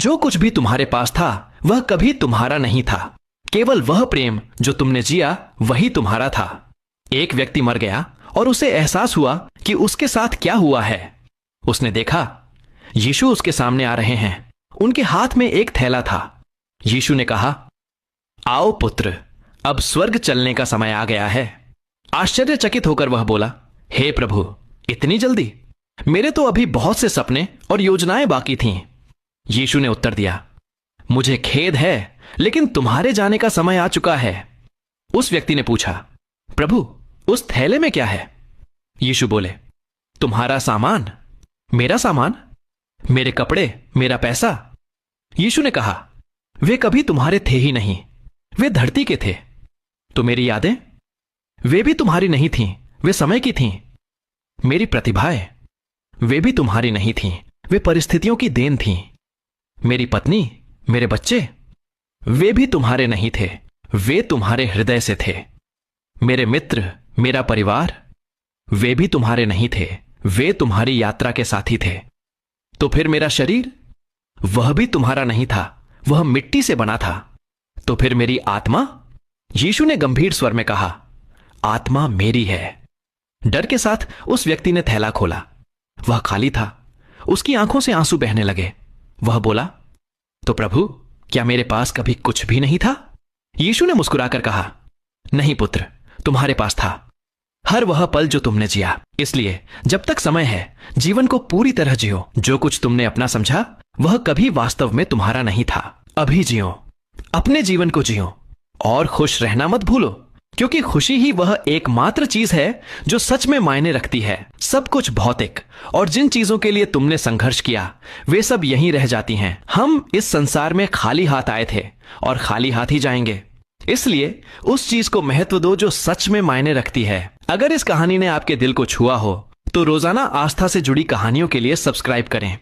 जो कुछ भी तुम्हारे पास था वह कभी तुम्हारा नहीं था। केवल वह प्रेम जो तुमने जिया वही तुम्हारा था। एक व्यक्ति मर गया और उसे एहसास हुआ कि उसके साथ क्या हुआ है। उसने देखा यीशु उसके सामने आ रहे हैं। उनके हाथ में एक थैला था। यीशु ने कहा, आओ पुत्र, अब स्वर्ग चलने का समय आ गया है। आश्चर्यचकित होकर वह बोला, हे प्रभु, इतनी जल्दी? मेरे तो अभी बहुत से सपने और योजनाएं बाकी थीं। यीशु ने उत्तर दिया, मुझे खेद है, लेकिन तुम्हारे जाने का समय आ चुका है। उस व्यक्ति ने पूछा, प्रभु, उस थैले में क्या है? यीशु बोले, तुम्हारा सामान। मेरा सामान? मेरे कपड़े, मेरा पैसा? यीशु ने कहा, वे कभी तुम्हारे थे ही नहीं, वे धरती के थे। तो मेरी यादें? वे भी तुम्हारी नहीं थीं, वे समय की थीं। मेरी प्रतिभाएं? वे भी तुम्हारी नहीं थीं, वे परिस्थितियों की देन थीं। मेरी पत्नी, मेरे बच्चे? वे भी तुम्हारे नहीं थे, वे तुम्हारे हृदय से थे। मेरे मित्र, मेरा परिवार? वे भी तुम्हारे नहीं थे, वे तुम्हारी यात्रा के साथी थे। तो फिर मेरा शरीर? वह भी तुम्हारा नहीं था, वह मिट्टी से बना था। तो फिर मेरी आत्मा? यीशु ने गंभीर स्वर में कहा, आत्मा मेरी है। डर के साथ उस व्यक्ति ने थैला खोला। वह खाली था। उसकी आंखों से आंसू बहने लगे। वह बोला, तो प्रभु, क्या मेरे पास कभी कुछ भी नहीं था? यीशु ने मुस्कुराकर कहा, नहीं पुत्र, तुम्हारे पास था हर वह पल जो तुमने जिया। इसलिए जब तक समय है, जीवन को पूरी तरह जियो। जो कुछ तुमने अपना समझा वह कभी वास्तव में तुम्हारा नहीं था। अभी जियो, अपने जीवन को जियो और खुश रहना मत भूलो, क्योंकि खुशी ही वह एकमात्र चीज है जो सच में मायने रखती है। सब कुछ भौतिक और जिन चीजों के लिए तुमने संघर्ष किया वे सब यहीं रह जाती हैं। हम इस संसार में खाली हाथ आए थे और खाली हाथ ही जाएंगे। इसलिए उस चीज को महत्व दो जो सच में मायने रखती है। अगर इस कहानी ने आपके दिल को छुआ हो तो रोजाना आस्था से जुड़ी कहानियों के लिए सब्सक्राइब करें।